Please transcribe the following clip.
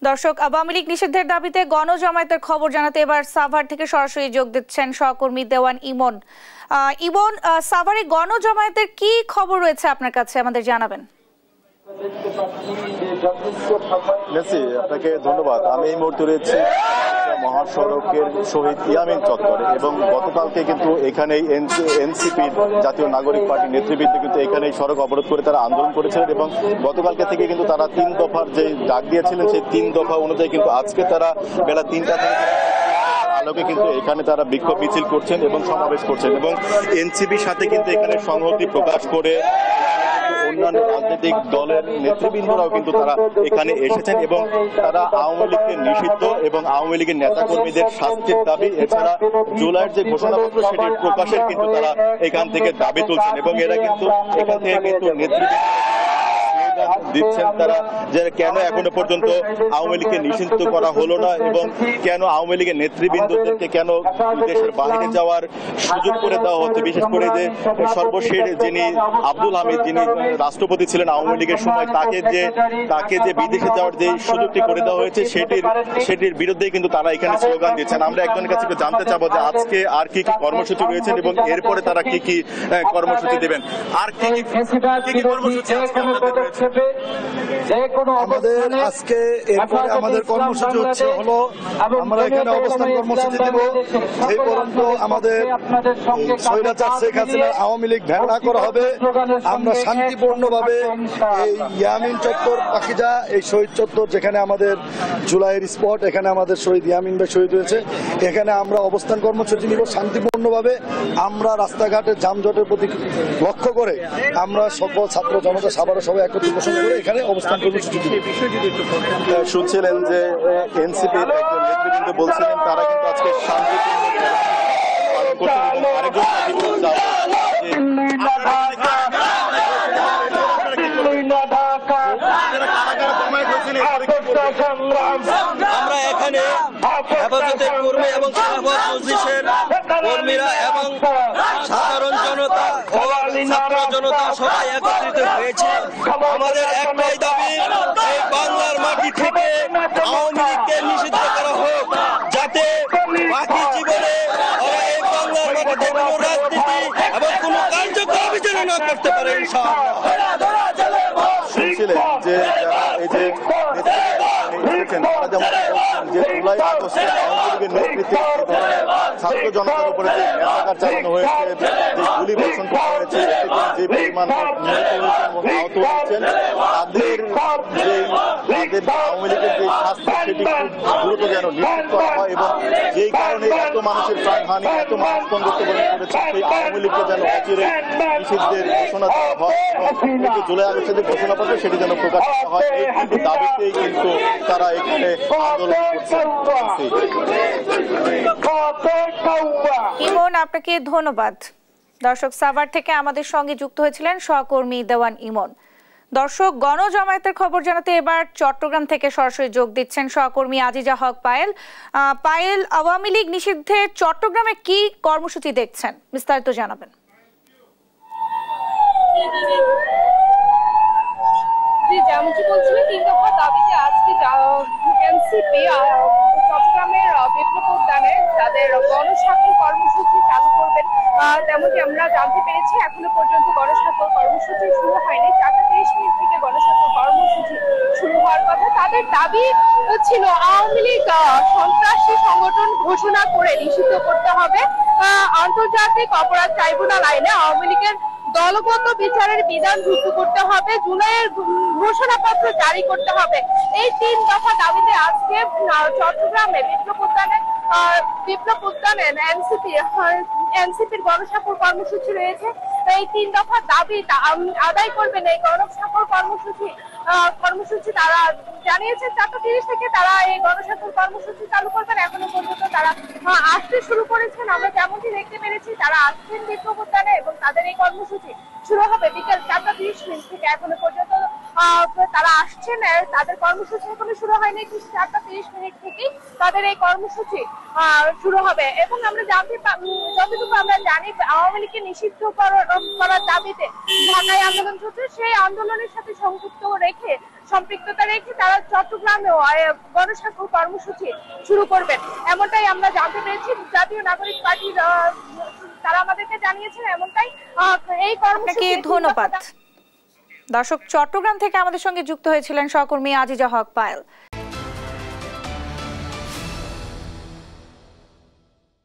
দর্শক, আওয়ামী লীগ নিষিদ্ধের দাবিতে গণজামায়াতের খবর জানাতে এবার সাভার থেকে সরাসরি যোগ দিচ্ছেন সহকর্মী দেওয়ান ইমন। ইমন, সাভারে গণজামায়াতের কি খবর রয়েছে আপনার কাছে, আমাদের জানাবেন। আপনাকে ধন্যবাদ। আমি এই মুহূর্তে রয়েছি মহাসড়কের শহীদ ইয়ামিন চত্বরে এবং গতকালকে কিন্তু এখানেই এনসিপির জাতীয় নাগরিক পার্টির নেতৃবৃন্দ কিন্তু এখানেই সড়ক অবরোধ করে তারা আন্দোলন করেছিলেন এবং গতকালকে থেকে কিন্তু তারা 3 দফার যে ডাক দিয়েছিলেন সেই 3 দফা অনুযায়ী কিন্তু আজকে তারা বেলা 3টা থেকে আলোকে কিন্তু এখানে তারা বিক্ষোভ মিছিল করছেন এবং সমাবেশ করছেন এবং এনসিপির সাথে কিন্তু এখানে সংহতি প্রকাশ করে অন্যান্য রাজনৈতিক দলের নেতৃবৃন্দরাও কিন্তু তারা এখানে এসেছেন এবং তারা আওয়ামী লীগকে নিষিদ্ধ এবং আওয়ামী লীগের নেতাকর্মীদের শাস্তির দাবি এছাড়া জুলাইয়ের যে ঘোষণাপত্র সেটির প্রকাশের কিন্তু তারা এখান থেকে দাবি তুলছেন এবং এরা কিন্তু এখান থেকে কিন্তু নেতৃবৃন্দ দিচ্ছেন তারা যে কেন এখনো পর্যন্ত আওয়ামী লীগকে নিষিদ্ধ করা হলো না এবং কেন আওয়ামী লীগের নেতৃবৃন্দদেরকে কেন দেশের বাইরে যাওয়ার সুযোগ করে দেওয়া হচ্ছে। বিশেষ করে যে সর্বশেষ যিনি আব্দুল হামিদ, যিনি রাষ্ট্রপতি ছিলেন আওয়ামী লীগের সময়, তাকে যে বিদেশে যাওয়ার যে সুযোগটি করে দেওয়া হয়েছে সেটির বিরুদ্ধেই কিন্তু তারা এখানে স্লোগান দিচ্ছেন। আমরা একজনের কাছে জানতে চাবো যে আজকে আর কি কি কর্মসূচি রয়েছেন এবং এরপরে তারা কি কি কর্মসূচি দেবেন, আর কি কি কর্মসূচি রয়েছে। আমাদের আজকে এরপরে আমাদের কর্মসূচি হলো আমরা এখানে অবস্থান কর্মসূচি দেব এই পর্যন্ত আমাদের স্বৈরাচার শেখ হাসিনা আওয়ামী লীগ ভ্যান না করা হবে। আমরা শান্তিপূর্ণভাবে এই ইয়ামিন চত্বর পাখিজা, এই শহীদ চত্বর যেখানে আমাদের জুলাইয়ের স্পট, এখানে আমাদের শহীদ ইয়ামিন ভাই শহীদ হয়েছে, এখানে আমরা অবস্থান কর্মসূচি নিব শান্তিপূর্ণভাবে। আমরা রাস্তাঘাটের যানজটের প্রতি লক্ষ্য করে আমরা সকল ছাত্র জনতা সাভারে সবাই একত্রিত ঘোষণা করে এখানে অবস্থান কর্মসূচি দিব। শুনছিলেন যে এনসিপির একজন নেতৃবৃন্দ বলছিলেন তারা কিন্তু আজকে শান্তিপূর্ণ পালন করছেন এবং আরেকজন আমরা এখানে হেফাজতের কর্মী এবং খেলাফত মজলিসের কর্মীরা এবং সাধারণ জনতা ও ছাত্র জনতা সবাই একত্রিত হয়েছে। আমাদের একটাই দাবি, এই বাংলার মাটি থেকে আওয়ামী লীগকে নিষিদ্ধ করা হোক, যাতে বাকি জীবনে ওরা এই বাংলার মাটিতে কোনো রাজনীতি এবং কোনো কার্যক্রম যেন না করতে পারে। শুনছিলেন যে যারা এই যে তারা যেমন যে জুলাই আগস্টে আওয়ামী লীগের নেতৃত্বে ছাত্র জনতার উপরে যে ন্যায়াচার চালানো হয়েছে, যে গুলি বর্ষণ করা হয়েছে, যে পরিমাণ আহত হয়েছেন, তাদের আওয়ামী লীগের যে শাস্তি সেটি খুব দ্রুত যেন নিশ্চিত করা হয় এবং যেই কারণে এত মানুষের প্রাণহানি, এত মানুষ পঙ্গুত্ববরণ করেছে, সেই আওয়ামী লীগকে যেন অচিরে নিষিদ্ধের ঘোষণা দেওয়া হয় এবং জুলাই আগস্টের যে ঘোষণাপত্র সেটি যেন প্রকাশ করা হয়। এই কিন্তু দাবিতেই কিন্তু তারা এখানে আন্দোলন করছে। ইমন, আপনাকে ধন্যবাদ। দর্শক, সাভার থেকে আমাদের সঙ্গে যুক্ত হয়েছিলেন সহকর্মী দেওয়ান ইমন। দর্শক, গণজামায়াতের খবর জানাতে এবার চট্টগ্রাম থেকে সরাসরি যোগ দিচ্ছেন সহকর্মী আজিজা হক পায়েল। পায়েল, আওয়ামী লীগ নিষিদ্ধে চট্টগ্রামে কি কর্মসূচি দেখছেন, বিস্তারিত জানাবেন। যেমনটি বলছিলেন, 3 দফা দাবিতে আজকে এনসিপি চট্টগ্রামের বিপ্লব উদ্যানে তাদের গণস্বাক্ষর কর্মসূচি চালু করবেন, তেমনটি আমরা জানতে পেরেছি। এখনো পর্যন্ত গণস্বাক্ষর কর্মসূচি শুরু হয়নি। 4:30 থেকে গণস্বাক্ষর কর্মসূচি শুরু হওয়ার কথা। তাদের দাবি ছিল আওয়ামী লীগ সন্ত্রাসী সংগঠন ঘোষণা করে নিষিদ্ধ করতে হবে, আন্তর্জাতিক অপরাধ ট্রাইব্যুনাল আইনে আওয়ামী লীগের দলগত বিচারের বিধান যুক্ত করতে হবে, জুলাইয়ের ঘোষণাপত্র জারি করতে হবে। এই 3 দফা দাবিতে আজকে চট্টগ্রামে বিপ্লব উদ্যানে এনসিপির গণস্বাক্ষর কর্মসূচি রয়েছে। এই 3 দফা দাবি আদায় করবেন এই গণস্বাক্ষর কর্মসূচি তারা জানিয়েছেন। 4:30 থেকে তারা এই গণস্বাক্ষর কর্মসূচি চালু করবেন। এখনো পর্যন্ত তারা আসতে শুরু করেছেন। আমরা যেমনটি দেখতে পেরেছি, তারা আসছেন বিপ্লব উদ্যানে এবং তাদের এই কর্মসূচি শুরু হবে বিকেল 4:30 থেকে। এখনো পর্যন্ত তারা আসছেন। তাদের কর্মসূচি এখনো শুরু হয়নি, ঠিক 4:30 থেকেই তাদের এই কর্মসূচি শুরু হবে। এবং আমরা যতটুকু আমরা জানি, আওয়ামী লীগকে নিষিদ্ধ করার দাবিতে ঢাকায় আন্দোলন চলছে। সেই আন্দোলনের সাথে সম্পৃক্ততা রেখে তারা চট্টগ্রামেও গণস্বাক্ষর কর্মসূচি শুরু করবেন, এমনটাই আমরা জানতে পেরেছি। জাতীয় নাগরিক পার্টির তারা আমাদেরকে জানিয়েছেন এমনটাই। এই কর্মসূচি ধন্যবাদ। দর্শক, চট্টগ্রাম থেকে আমাদের সঙ্গে যুক্ত হয়েছিলেন সহকর্মী আজিজা হক পায়েল।